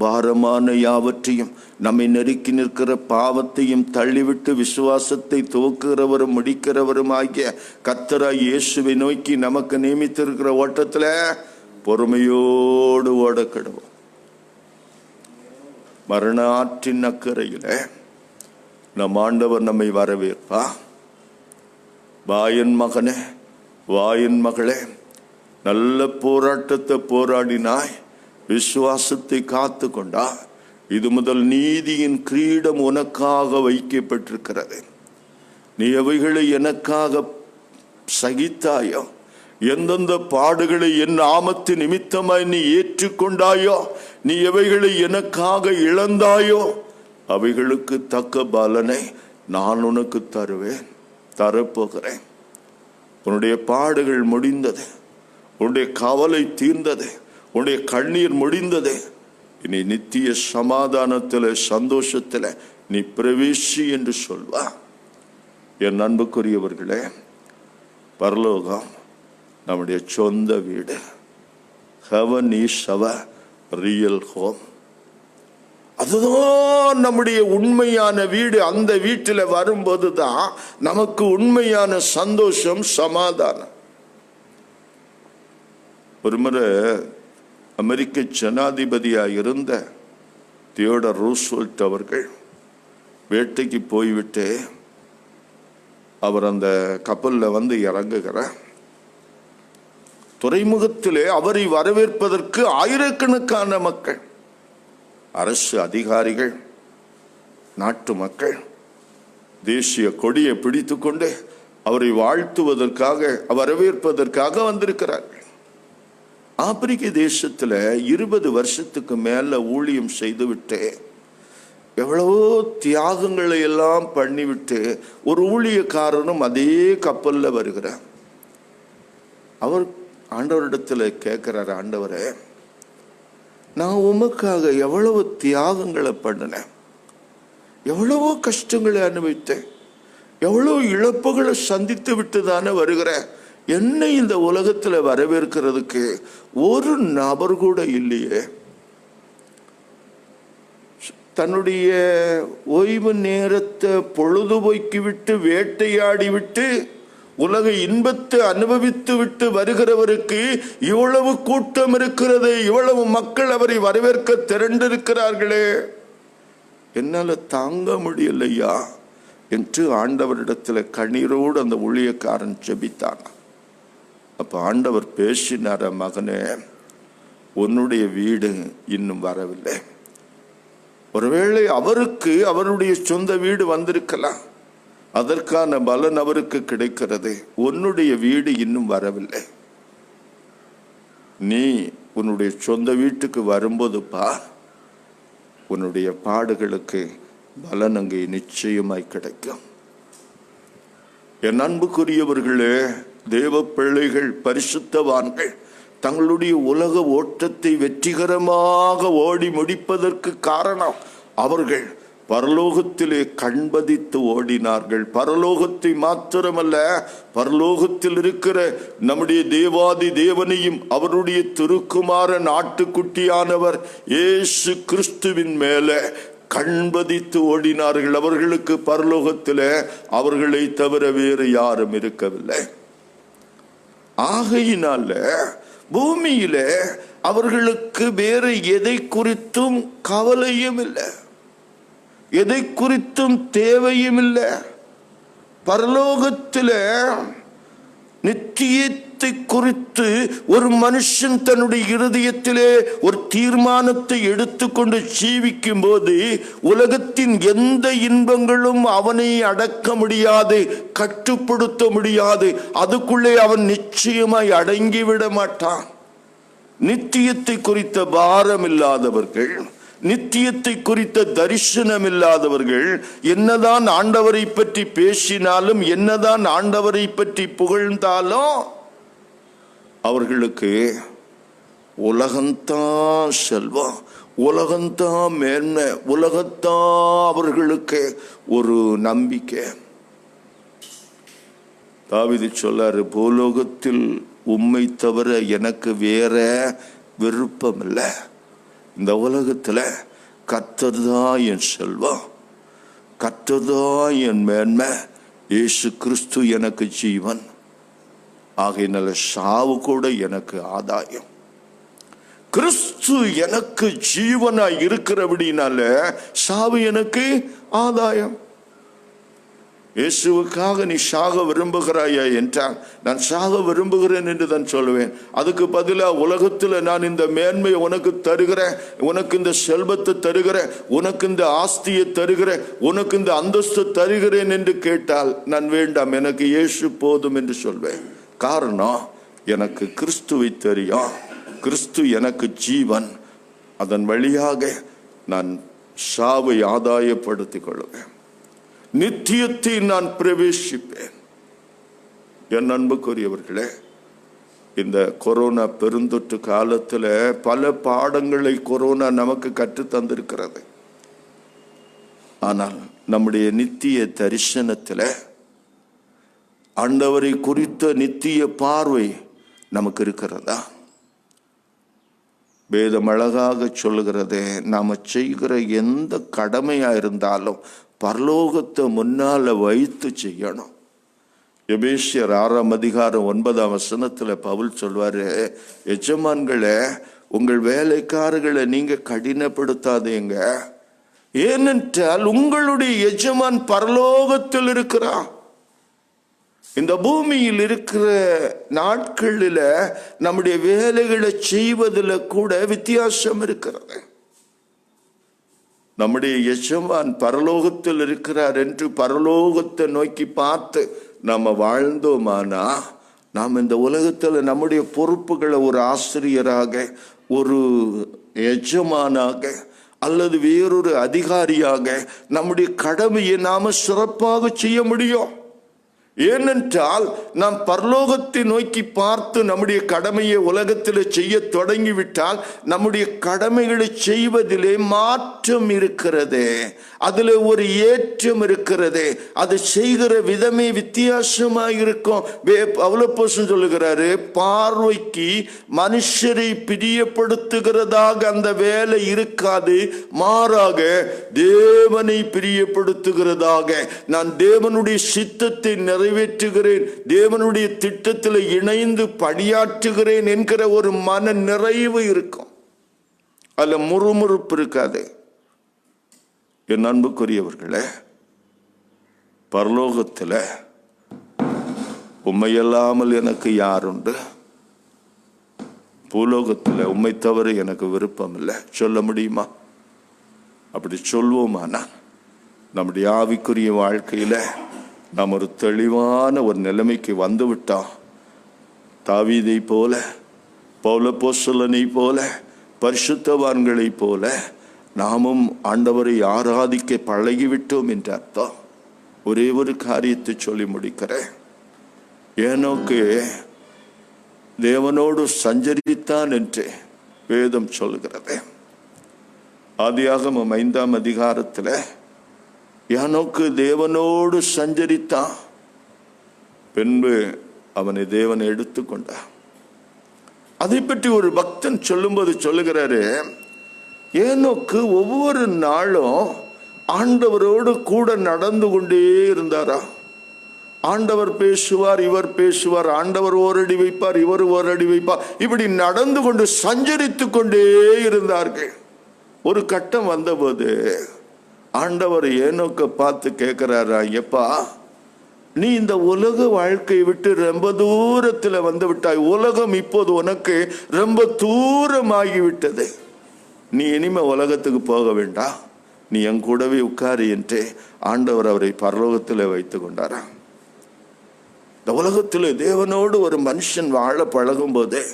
பாரமான யாவற்றையும் நம்மை நெருக்கி நிற்கிற பாவத்தையும் தள்ளிவிட்டு விசுவாசத்தை துவக்குகிறவரும் முடிக்கிறவரும் ஆகிய கர்த்தராய் இயேசுவை நோக்கி நமக்கு நியமித்திருக்கிற ஓட்டத்துல பொறுமையோடு ஓடக்கடுவோம். மரண ஆற்றின் அக்கறையில நம் ஆண்டவர் நம்மை வரவேற்பா. வாயன் மகனே, வாயன் மகளே, நல்ல போராட்டத்தை போராடினாய், விசுவாசத்தை காத்து கொண்டா, இது முதல் நீதியின் கிரீடம் உனக்காக வைக்கப்பட்டிருக்கிறது. நீ எவைகளை எனக்காக சகித்தாயோ, எந்தெந்த பாடுகளை என் நாமத்து நிமித்தமாய் நீ ஏற்றுக்கொண்டாயோ, நீ எவைகளை எனக்காக இழந்தாயோ, அவைகளுக்கு தக்க பலனை நான் உனக்கு தரப்போகிறேன். உன்னுடைய பாடுகள் முடிந்தது, உன்னுடைய கவலை தீர்ந்தது, உன்னுடைய கண்ணீர் முடிந்தது. இனி நித்திய சமாதானத்தில் சந்தோஷத்தில் நீ பிரவேசி என்று சொல்வா. என் அன்புக்குரியவர்களே, பரலோகம் நம்முடைய சொந்த வீடு. Heaven is our real home. அதுதான் நம்முடைய உண்மையான வீடு. அந்த வீட்டில் வரும்போது தான் நமக்கு உண்மையான சந்தோஷம், சமாதானம். ஒரு முறை அமெரிக்க ஜனாதிபதியாக இருந்த தியோடர் ரூஸ்வெல்ட் அவர்கள் வேட்டைக்கு போய்விட்டு அவர் அந்த கப்பலில் வந்து இறங்குகிறார். துறைமுகத்திலே அவரை வரவேற்பதற்கு ஆயிரக்கணக்கான மக்கள், அரசு அதிகாரிகள், நாட்டு மக்கள் தேசிய கொடியை பிடித்து கொண்டு அவரை வாழ்த்துவதற்காக, வரவேற்பதற்காக வந்திருக்கிறார்கள். ஆப்பிரிக்க தேசத்துல 20 வருஷத்துக்கு மேல ஊழியம் செய்துவிட்டு, எவ்வளவோ தியாகங்களை எல்லாம் பண்ணிவிட்டு ஒரு ஊழியக்காரனும் அதே கப்பல்ல வருகிறார். அவர் ஆண்டவரிடத்துல கேட்கிறார், ஆண்டவரே, நான் உமக்காக எவ்வளவு தியாகங்களை பண்ணினேன், எவ்வளவோ கஷ்டங்களை அனுபவித்தேன், எவ்வளவு இழப்புகளை சந்தித்து விட்டு தானே வருகிறேன். என்னை இந்த உலகத்துல வரவேற்கிறதுக்கு ஒரு நபர் கூட இல்லையே. தன்னுடைய ஓய்வு நேரத்தை பொழுதுபோக்கி விட்டு, வேட்டையாடி விட்டு, உலக இன்பத்தை அனுபவித்து விட்டு வருகிறவருக்கு இவ்வளவு கூட்டம் இருக்கிறது, இவ்வளவு மக்கள் அவரை வரவேற்க திரண்டிருக்கிறார்களே, என்னால தாங்க முடியலையா என்று ஆண்டவரிடத்துல கண்ணீரோடு அந்த ஊழியக்காரன் ஜெபித்தான். அப்ப ஆண்டவர் பேசினார, மகனே, உன்னுடைய வீடு இன்னும் வரவில்லை. ஒருவேளை அவருக்கு அவருடைய சொந்த வீடு வந்திருக்கலாம், அதற்கான பலன் அவருக்கு கிடைக்கிறது. உன்னுடைய வீடு இன்னும் வரவில்லை. நீ உன்னுடைய சொந்த வீட்டுக்கு வரும்போது பார், உன்னுடைய பாடுகளுக்கு பலன் அங்கே நிச்சயமாய் கிடைக்கும். என் அன்புக்குரியவர்களே, தேவ பிள்ளைகள், பரிசுத்தவான்கள் தங்களுடைய உலக ஓட்டத்தை வெற்றிகரமாக ஓடி முடிப்பதற்கு காரணம், அவர்கள் பரலோகத்திலே கண்பதித்து ஓடினார்கள். பரலோகத்தை மாத்திரமல்ல, பரலோகத்தில் இருக்கிற நம்முடைய தேவாதி தேவனையும் அவருடைய திருக்குமாரன் ஆட்டுக்குட்டியானவர் இயேசு கிறிஸ்துவின் மேல கண்பதித்து ஓடினார்கள். அவர்களுக்கு பரலோகத்தில் அவர்களை தவிர வேறு யாரும் இருக்கவில்லை. ஆகையினால பூமியில அவர்களுக்கு வேறு எதை குறித்தும் கவலையும் இல்லை, எதை குறித்தும் தேவையும் இல்லை. பரலோகத்தில் நித்தியத்தை குறித்து ஒரு மனுஷன் தன்னுடைய இருதயத்திலே ஒரு தீர்மானத்தை எடுத்துக்கொண்டு ஜீவிக்கும் போது உலகத்தின் எந்த இன்பங்களும் அவனை அடக்க முடியாது, கட்டுப்படுத்த முடியாது. அதுக்குள்ளே அவன் நிச்சயமாய் அடங்கிவிட மாட்டான். நித்தியத்தை குறித்த பாரம் இல்லாதவர்கள், நித்தியத்தை குறித்த தரிசனம் இல்லாதவர்கள் என்னதான் ஆண்டவரை பற்றி பேசினாலும், என்னதான் ஆண்டவரை பற்றி புகழ்ந்தாலும் அவர்களுக்கு உலகந்தான் செல்வம், உலகந்தான் மேன்மை, உலகத்தான் அவர்களுக்கு ஒரு நம்பிக்கை. தாவீது சொல்லாரு, பூலோகத்தில் உம்மை தவிர எனக்கு வேற விருப்பம் இல்லை. இந்த உலகத்துல கர்த்தர் தான் என் செல்வம், கர்த்தர் தான் என் மேன்மை, இயேசு கிறிஸ்து எனக்கு ஜீவன். ஆகையினால சாவு கூட எனக்கு ஆதாயம். கிறிஸ்து எனக்கு ஜீவனாய் இருக்கிறபடினால சாவு எனக்கு ஆதாயம். இயேசுவுக்காக நீ சாக விரும்புகிறாயா என்றால், நான் சாக விரும்புகிறேன் என்று தான் சொல்லுவேன். அதுக்கு பதிலாக உலகத்தில் நான் இந்த மேன்மையை உனக்கு தருகிறேன், உனக்கு இந்த செல்வத்தை தருகிறேன், உனக்கு இந்த ஆஸ்தியை தருகிறேன், உனக்கு இந்த அந்தஸ்து தருகிறேன் என்று கேட்டால் நான் வேண்டாம், எனக்கு இயேசு போதும் என்று சொல்வேன். காரணம், எனக்கு கிறிஸ்துவை தெரியும், கிறிஸ்து எனக்கு ஜீவன். அதன் வழியாக நான் சாவை ஆதாயப்படுத்திக் கொள்வேன், நித்தியத்தை நான் பிரவேசிப்பேன். என் அன்புக்குரியவர்களே, இந்த கொரோனா பெருந்தொற்று காலத்தில் பல பாடங்களை கொரோனா நமக்கு கற்று தந்திருக்கிறது. ஆனால் நம்முடைய நித்திய தரிசனத்தில் ஆண்டவரை குறித்த நித்திய பார்வை நமக்கு இருக்கிறதா? வேதம் அழகாக சொல்லுகிறது, நாம செய்கிற எந்த கடமையா இருந்தாலும் பரலோகத்தை முன்னால வைத்து செய்யணும். எபேசியர் 6:9 பவுல் சொல்வாரு, எஜமான்களே உங்கள் வேலைக்காரர்களை நீங்க கடினப்படுத்தாதீங்க, ஏனென்றால் உங்களுடைய எஜமான் பரலோகத்தில் இருக்கிறான். இந்த பூமியில் இருக்கிற நாட்களில் நம்முடைய வேலைகளை செய்வதில் கூட வித்தியாசம் இருக்கிறது. நம்முடைய எஜமான் பரலோகத்தில் இருக்கிறார் என்று பரலோகத்தை நோக்கி பார்த்து நம்ம வாழ்ந்தோமானா, நாம் இந்த உலகத்தில் நம்முடைய பொறுப்புகளை ஒரு ஆசிரியராக, ஒரு எஜமானாக அல்லது வேறொரு அதிகாரியாக நம்முடைய கடமையை நாம சிறப்பாக செய்ய முடியும். ஏனென்றால் நாம் பரலோகத்தை நோக்கி பார்த்து நம்முடைய கடமையை உலகத்தில் செய்ய தொடங்கிவிட்டால் நம்முடைய கடமைகளை செய்வதிலே மாற்றம் இருக்கிறது, அதுல ஒரு ஏற்றம் இருக்கிறது, அது செய்கிற விதமே வித்தியாசமாக இருக்கும். பவுலப்போஸ்தலன் சொல்லுகிறாரு, பார்வைக்கு மனுஷரை பிரியப்படுத்துகிறதாக அந்த வேலை இருக்காது, மாறாக தேவனை பிரியப்படுத்துகிறதாக நான் தேவனுடைய சித்தத்தை நிறைவேற்றுகிறேன், தேவனுடைய திட்டத்தில் இணைந்து பணியாற்றுகிறேன் என்கிற ஒரு மன நிறைவு இருக்கும். அதுல முறுமுறுப்பு இருக்காது. என் அன்புக்குரியவர்களே, பரலோகத்தில் உம்மையல்லாமல் எனக்கு யாருண்டு, பூலோகத்தில் உம்மை தவிர எனக்கு விருப்பம் இல்லை சொல்ல முடியுமா? அப்படி சொல்வோமானா நம்முடைய ஆவிக்குரிய வாழ்க்கையில நாம் ஒரு தெளிவான ஒரு நிலைமைக்கு வந்து விட்டோம். தாவீதை போல, பவுலப்போஸ்தலனை போல, பரிசுத்தவான்களை போல நாமும் ஆண்டவரை ஆராதிக்க பழகிவிட்டோம் என்ற அர்த்தம். ஒரே ஒரு காரியத்தை சொல்லி முடிக்கிறேன். ஏனோக்கு தேவனோடு சஞ்சரித்தான் என்று வேதம் சொல்கிறது. ஆதியாகமம் 5 ஏனோக்கு தேவனோடு சஞ்சரித்தான், பின்பு அவனை தேவன் எடுத்துக்கொண்டான். அதை பற்றி ஒரு பக்தன் சொல்லும்போது சொல்லுகிறாரு, ஏனோக்கு ஒவ்வொரு நாளும் ஆண்டவரோடு கூட நடந்து கொண்டே இருந்தாரா. ஆண்டவர் பேசுவார், இவர் பேசுவார், ஆண்டவர் ஓரடி வைப்பார், இவர் ஓரடி வைப்பார், இப்படி நடந்து கொண்டு சஞ்சரித்து கொண்டே இருந்தார்கள். ஒரு கட்டம் வந்தபோது ஆண்டவர் ஏனோக்க பார்த்து கேட்கிறாரா, எப்பா நீ இந்த உலக வாழ்க்கையை விட்டு ரொம்ப தூரத்துல வந்து விட்டாய். உலகம் இப்போது உனக்கு ரொம்ப தூரமாகிவிட்டது. நீ இனிமே உலகத்துக்கு போக வேண்டாம், நீ என் கூடவே உட்காரு என்று ஆண்டவர் அவரை பரலோகத்தில் வைத்து கொண்டாரா. இந்த உலகத்தில் தேவனோடு ஒரு மனுஷன் வாழ பழகும் போதே,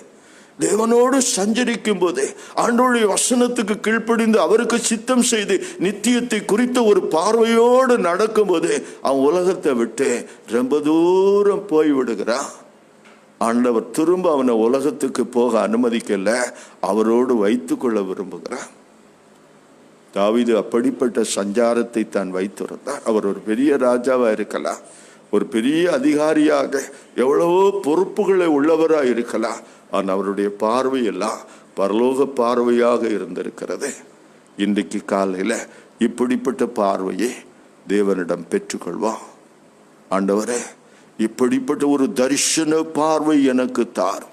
தேவனோடு சஞ்சரிக்கும் போதே, ஆண்டவருடைய வசனத்துக்கு கீழ்ப்படிந்து அவருக்கு சித்தம் செய்து நித்தியத்தை குறித்த ஒரு பார்வையோடு நடக்கும் போதே அவன் உலகத்தை விட்டு ரொம்ப தூரம் போய் விடுகிறான். ஆண்டவர் திரும்ப அவனை உலகத்துக்கு போக அனுமதிக்கல, அவரோடு வைத்து கொள்ள விரும்புகிறான். தாவீது அப்படிப்பட்ட சஞ்சாரத்தை தான் வைத்திருந்தார். அவர் ஒரு பெரிய ராஜாவா இருக்கலாம், ஒரு பெரிய அதிகாரியாக எவ்வளவோ பொறுப்புகளை உள்ளவராக இருக்கலாம். ஆனால் அவருடைய பார்வையெல்லாம் பரலோக பார்வையாக இருந்திருக்கிறது. இன்றைக்கு காலையில் இப்படிப்பட்ட பார்வையை தேவனிடம் பெற்றுக்கொள்வோம். ஆண்டவரே, இப்படிப்பட்ட ஒரு தரிசன பார்வை எனக்கு தார்,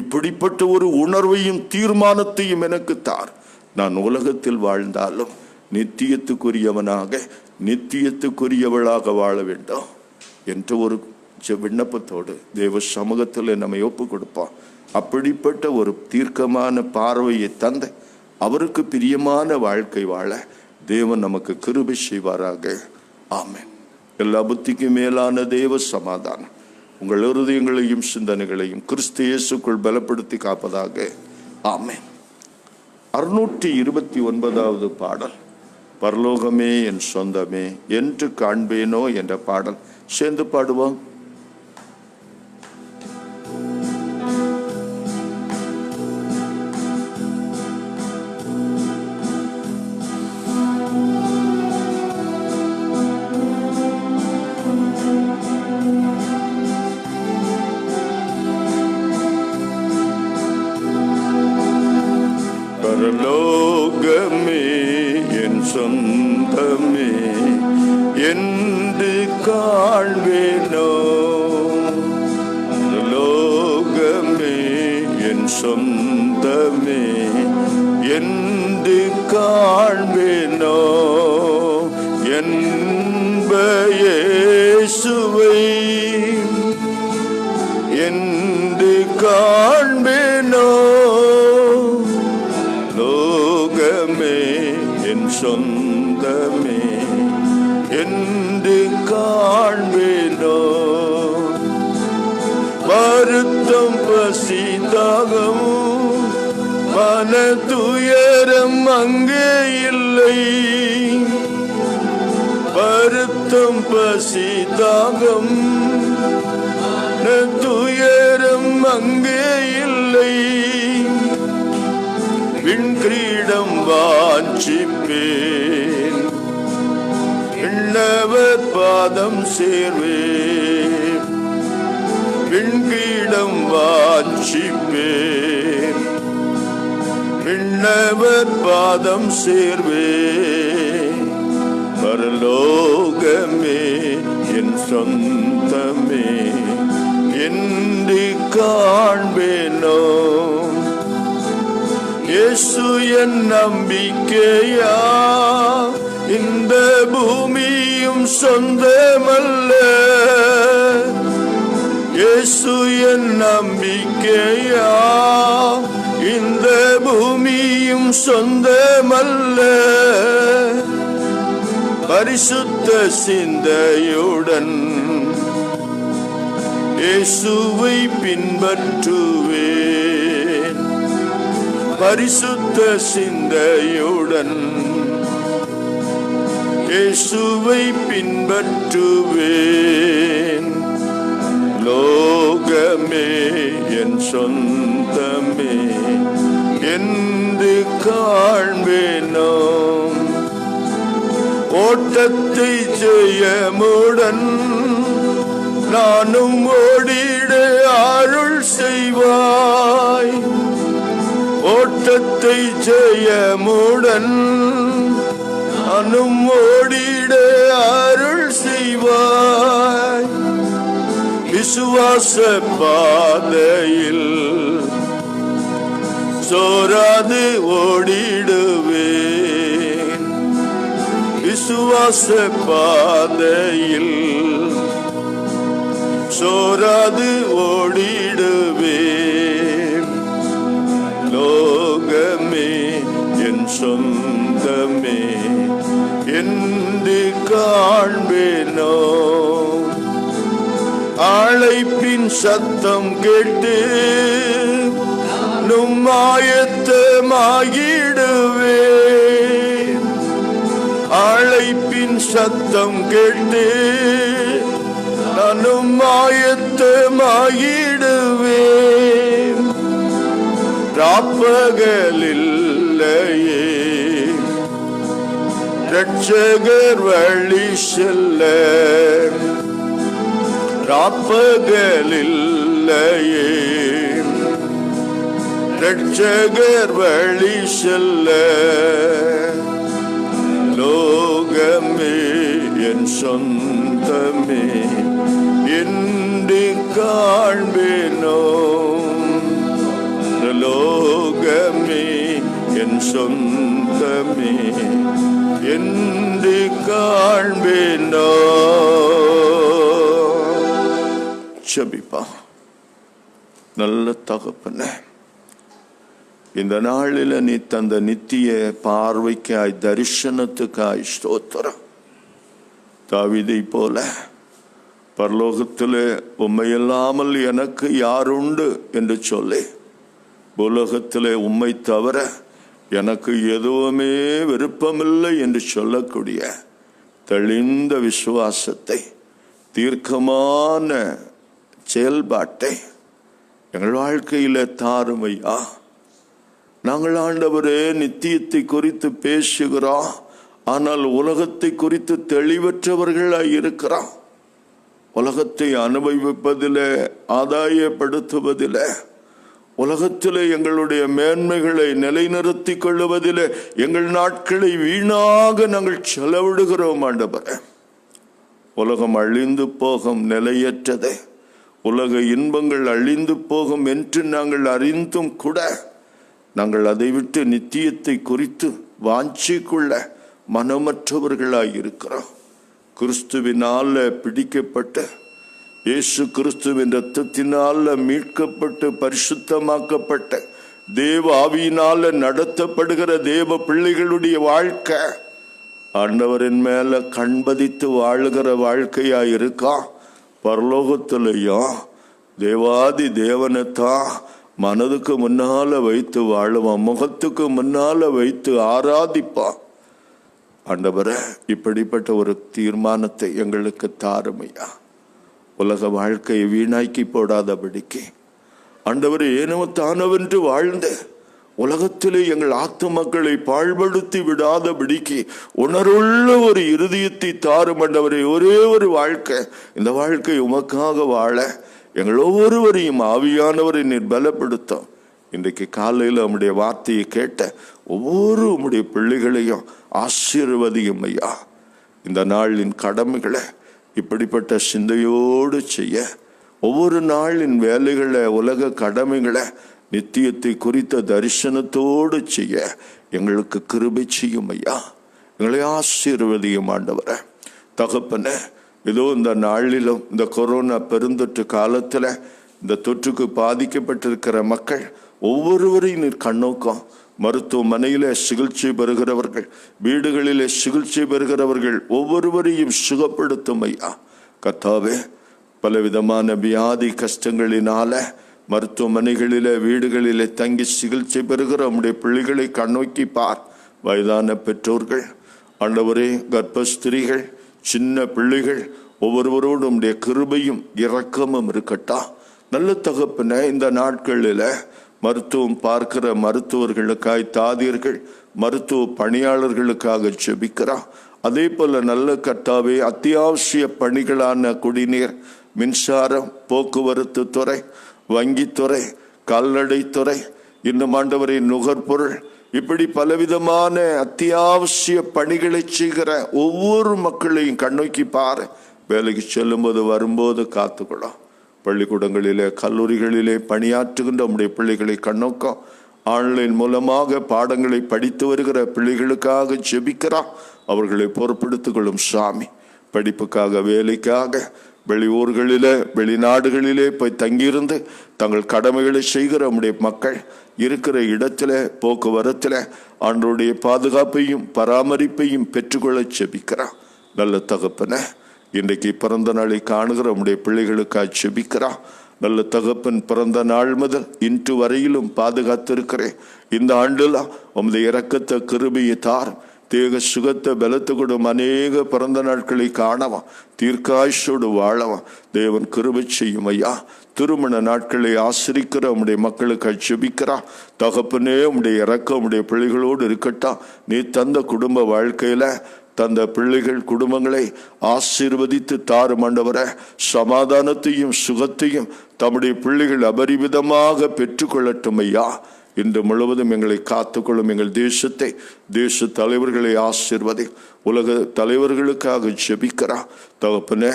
இப்படிப்பட்ட ஒரு உணர்வையும் தீர்மானத்தையும் எனக்கு தார். நான் உலகத்தில் வாழ்ந்தாலும் நித்தியத்துக்குரியவனாக நித்தியத்துக்குரியவளாக வாழ வேண்டும் என்ற ஒரு விண்ணப்பத்தோடு தேவ சமூகத்தில் நம்மை ஒப்பு கொடுப்போம். அப்படிப்பட்ட ஒரு தீர்க்கமான பார்வையை தந்து அவருக்கு பிரியமான வாழ்க்கை வாழ தேவன் நமக்கு கிருபை செய்வாராக. ஆமென். எல்லா புத்திக்கு மேலான தேவ சமாதானம் உங்கள் இருதயங்களையும் சிந்தனைகளையும் கிறிஸ்து இயேசுக்குள் பலப்படுத்தி காப்பதாக. ஆமென். 629வது பாடல், பரலோகமே என் சொந்தமே என்று காண்பேனோ என்ற பாடல். சேர்ந்து பாடுவோம். பரலோகமே என் சொந்தமே என்று காண்பேனோ, பரலோகமே என் சொந்தமே என்று காண்பேனோ, என்ப இயேசுவை என்று காண்பேனோ, லோகமே என் சொந்தமே என்று காண்பேனோ, வருத்தம் பசி தாகமும் மன துயரம் அங்கே இல்லை, வருத்தம் பசி தாகம் துயரம் அங்கே இல்லை, விண்கிரீடம் வாஞ்சிப்பேன், விண்ணவர் பாதம் சேர்வேன், விண்கிரீடம் வாஞ்சிப்பேன், விண்ணவர் பாதம் சேர்வேன், பரலோகமே என் சொந்தமே என்று காண்பேனோ, இயேசு என் நம்பிக்கையா, இந்த பூமியும் சொந்தமல்ல, இயேசு என் நம்பிக்கையா, இந்த பூமியும் சொந்தமல்ல, பரிசுத்த சிந்தையுடன் இயேசுவை பின்பற்றுவேன், பரிசுத்த சிந்தையுடன் இயேசுவை பின்பற்றுவேன், லோகமே என் சொந்தமே என்று காண்பேனோ, ஓட்டத்தை ஜெயமுடன் நானும் ஓடிட அருள் செய்வாய், ஓட்டத்தை ஜெயமுடன் நானும் ஓடிட அருள் செய்வாய், விசுவாச பாதையில் சோராது ஓடிடுவேன், விசுவாச பாதையில் சோராது ஓடிடுவேன். லோகமே என் சொந்தமே என்று காண்பேனோ. அழைப்பின் சத்தம் கேட்டு ஆயத்தமாகிடுவேன். அழைப்பின் சத்தம் கேட்டு நானும் ஆயத்தமாகிடுவேன். ராப்பகலில்லையே இரட்சகர் வழி செல்ல. ராப்பகலில்லையே இரட்சகர் வழி செல்ல. லோகமே என் சொந்தமே என்று காண்பேனோ. லோகமே என் சொந்தமே என்று காண்பேனோ. ஜெபிப்பா. நல்ல தகப்பனே, இந்த நாளில் நீ தந்த நித்திய பார்வைக்காய் தரிசனத்துக்காய் ஸ்தோத்திரம். தாவீதை போல பரலோகத்திலே உம்மையில்லாமல் எனக்கு யாருண்டு என்று சொல்லி, உலகத்திலே உம்மை தவிர எனக்கு எதுவுமே விருப்பமில்லை என்று சொல்லக்கூடிய தெளிந்த விசுவாசத்தை, தீர்க்கமான செயல்பாட்டை எங்கள் வாழ்க்கையில தாருமையா. நாங்கள் ஆண்டவரே நித்தியத்தை குறித்து பேசுகிறோம், ஆனால் உலகத்தை குறித்து தெளிவற்றவர்களாய் இருக்கிறோம். உலகத்தை அனுபவிப்பதில், ஆதாயப்படுத்துவதில், உலகத்தில் எங்களுடைய மேன்மைகளை நிலைநிறுத்திக் கொள்ளுவதில் எங்கள் நாட்களை வீணாக நாங்கள் செலவிடுகிறோம் ஆண்டவரே. உலகம் அழிந்து போகும், நிலையற்றதே. உலக இன்பங்கள் அழிந்து போகும் என்று நாங்கள் அறிந்தும் கூட நாங்கள் அதை விட்டு நித்தியத்தை குறித்து வாஞ்சிக்குள்ள மனமற்றவர்களாய் இருக்கிறோம். கிறிஸ்துவினால பிடிக்கப்பட்ட, இயேசு கிறிஸ்துவின் இரத்தத்தினால மீட்கப்பட்டு பரிசுத்தமாக்கப்பட்ட, தேவ ஆவியினால நடத்தப்படுகிற தேவ பிள்ளைகளுடைய வாழ்க்கை ஆண்டவரின் மேல கண்பதித்து வாழுகிற வாழ்க்கையாய் இருக்கா. பரலோகத்திலையும் தேவாதி தேவனைத்தான் மனதுக்கு முன்னால வைத்து வாழுவான், முகத்துக்கு முன்னால வைத்து ஆராதிப்பான். ஆண்டவரே, இப்படிப்பட்ட ஒரு தீர்மானத்தை எங்களுக்கு தாருமையா. உலக வாழ்க்கையை வீணாக்கி போடாதபடிக்கு ஆண்டவரே, ஏனோ தானவென்று வாழ்ந்த உலகத்திலே எங்கள் ஆத்துமக்களை பாழ்படுத்தி விடாதபடிக்கு உணர்வுள்ள ஒரு இருதயத்தை தாரும் ஆண்டவரே. ஒரே ஒரு வாழ்க்கை, இந்த வாழ்க்கை உமக்காக வாழ எங்கள் ஒவ்வொருவரையும் ஆவியானவரை நீர் பலப்படுத்தும். இன்றைக்கு காலையில் உம்முடைய வார்த்தையை கேட்ட ஒவ்வொரு உம்முடைய பிள்ளைகளையும் ஆசீர்வதியும் ஐயா. இந்த நாளின் கடமைகளை இப்படிப்பட்ட சிந்தையோடு செய்ய, ஒவ்வொரு நாளின் வேலைகளை, உலக கடமைகளை நித்தியத்தை குறித்த தரிசனத்தோடு செய்ய எங்களுக்கு கிருபை செய்யும் ஐயா. எங்களை ஆசீர்வதியும் ஆண்டவரே. தகப்பனே, இதோ இந்த நாளிலும் இந்த கொரோனா பெருந்தொற்று காலத்தில் இந்த தொற்றுக்கு பாதிக்கப்பட்டிருக்கிற மக்கள் ஒவ்வொருவரையும் நீர் கண்ணோக்கம். மருத்துவமனையிலே சிகிச்சை பெறுகிறவர்கள், வீடுகளிலே சிகிச்சை பெறுகிறவர்கள் ஒவ்வொருவரையும் சுகப்படுத்தும் ஐயா. கர்த்தாவே, பலவிதமான வியாதி கஷ்டங்களினால மருத்துவமனைகளிலே, வீடுகளிலே தங்கி சிகிச்சை பெறுகிற நம்முடைய பிள்ளைகளை கண்ணோக்கி பார். வயதான பெற்றோர்கள் ஆண்டவரே, கர்ப்பஸ்திரீகள், சின்ன பிள்ளைகள் ஒவ்வொருவரோடும் நம்முடைய கிருபையும் இரக்கமும் இருக்கட்டா. நல்ல தகப்பனே, இந்த நாட்களில் மருத்துவம் பார்க்கிற மருத்துவர்களுக்காய், தாதியர்கள், மருத்துவ பணியாளர்களுக்காக ஜெபிக்கிறோம். அதே போல நல்ல கர்த்தாவே, அத்தியாவசிய பணிகளான குடிநீர், மின்சாரம், போக்குவரத்து துறை, வங்கித்துறை, கால்நடைத்துறை, இன்னும் ஆண்டவரை நுகர்பொருள், இப்படி பலவிதமான அத்தியாவசிய பணிகளை செய்கிற ஒவ்வொரு மக்களையும் கண்ணோக்கி பாரு. வேலைக்கு செல்லும்போது வரும்போது காத்துக்கொள்ளும். பள்ளிக்கூடங்களிலே, கல்லூரிகளிலே பணியாற்றுகின்ற நம்முடைய பிள்ளைகளை கண்ணோக்கம். ஆன்லைன் மூலமாக பாடங்களை படித்து வருகிற பிள்ளைகளுக்காக ஜெபிக்கிறோம். அவர்களை பொறுப்படுத்திக் கொள்ளும் சாமி. படிப்புக்காக, வேலைக்காக, வெளியூர்களிலே வெளிநாடுகளிலே போய் தங்கியிருந்து தங்கள் கடமைகளை செய்கிற நம்முடைய மக்கள் இருக்கிற இடத்துல போக்குவரத்தில் ஆண்டவருடைய பாதுகாப்பையும் பராமரிப்பையும் பெற்றுக்கொள்ள செபிக்கிறான். நல்ல தகப்பன, இன்றைக்கு பிறந்த நாளை காணுகிற நம்முடைய பிள்ளைகளுக்காக செபிக்கிறான். நல்ல தகப்பன், பிறந்த நாள் முதல் இன்று வரையிலும் பாதுகாத்திருக்கிறேன். இந்த ஆண்டில் உமது இரக்கத்தை கிருபையை தார். தேக சுகத்தை பலத்து கொடும். அநேக பிறந்த நாட்களை காணவும் தீர்க்காயுசோடு வாழவும் தேவன் கிருபை செய்யும் ஐயா. திருமண நாட்களை ஆசிரிக்கிற உம்முடைய மக்களுக்கு ஜெபிக்கிறா. தகப்பனே, உம்முடைய இரக்கம் உம்முடைய பிள்ளைகளோடு இருக்கட்டும். நீ தந்த குடும்ப வாழ்க்கையில தந்த பிள்ளைகள் குடும்பங்களை ஆசீர்வதித்து தாரும் ஆண்டவரே. சமாதானத்தையும் சுகத்தையும் தம்முடைய பிள்ளைகள் அபரிவிதமாக பெற்றுக்கொள்ளட்டும் ஐயா. இன்று முழுவதும் எங்களை காத்துக்கொள்ளும். எங்கள் தேசத்தை, தேச தலைவர்களை ஆசீர்வதி. உலக தலைவர்களுக்காக ஜெபிக்கிறா. தகப்பனே,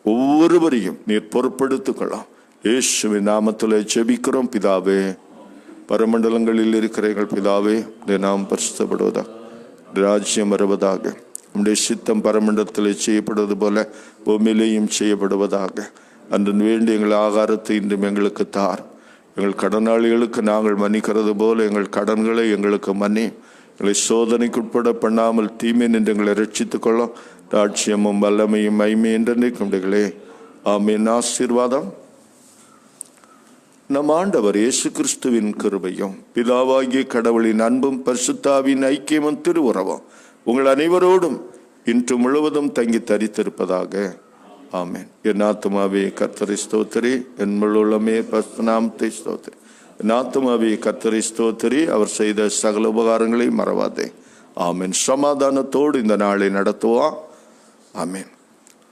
ஒவ்வொருவரையும் நீர் பொறுப்படுத்திக்கொள்ளும். இயேசுவின் நாமத்தில் ஜெபிக்கிறோம் பிதாவே. பரமண்டலங்களில் இருக்கிற எங்கள் பிதாவே, இந்த நாம் பரிசுத்தப்படுவதாக, ராஜ்யம் வருவதாக, நம்முடைய சித்தம் பரமண்டலத்தில் செய்யப்படுவது போல பூமியிலேயும் செய்யப்படுவதாக. அன்று வேண்டிய எங்கள் ஆகாரத்தை இன்றும் எங்களுக்கு தார். எங்கள் கடனாளிகளுக்கு நாங்கள் மன்னிக்கிறது போல எங்கள் கடன்களை எங்களுக்கு மன்னி. எங்களை சோதனைக்குட்பட பண்ணாமல் தீமை நின்று எங்களை ரட்சித்துக் கொள்ளும். ராட்சியமும் வல்லமையும் மைமை என்றே. ஆமீன். ஆசீர்வாதம். நம் ஆண்டவர் இயேசு கிறிஸ்துவின் கிருபையும் பிதாவாகிய கடவுளின் அன்பும் பரிசுத்தாவின் ஐக்கியமும் திருவுறவும் உங்கள் அனைவரோடும் இன்று முழுவதும் தங்கி தரித்திருப்பதாக. ஆமென். என் ஆத்துமாவே கர்த்தரை ஸ்தோத்திரி, என் முழுமே பரிசுத்தநாமத்தை ஸ்தோத்திரி. என் ஆத்துமாவே கர்த்தரை ஸ்தோத்திரி, அவர் செய்த சகல உபகாரங்களை மறவாதே. ஆமென். சமாதானத்தோடு இந்த நாளை நடத்துவோம். ஆமென்.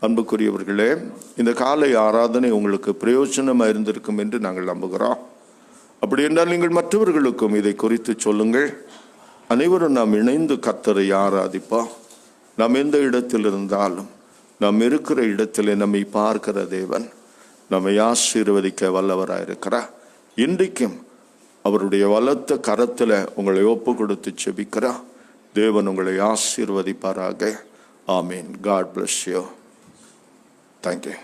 அன்புக்குரியவர்களே, இந்த காலை ஆராதனை உங்களுக்கு பிரயோஜனமாக இருந்திருக்கும் என்று நாங்கள் நம்புகிறோம். அப்படி என்றால் நீங்கள் மற்றவர்களுக்கும் இதை குறித்து சொல்லுங்கள். அனைவரும் நாம் இணைந்து கர்த்தரை ஆராதிப்போம். நாம் எந்த இடத்தில் இருந்தாலும் நாம் இருக்கிற இடத்திலே நம்மை பார்க்கிற தேவன் நம்மை ஆசீர்வதிக்க வல்லவராயிருக்கிறார். இன்றைக்கும் அவருடைய வலத்த கரத்தில் உங்களை ஒப்பு கொடுத்து செபிக்கிறார். தேவன் உங்களை ஆசீர்வதிப்பாராக. ஆமீன். God bless you. Thank you.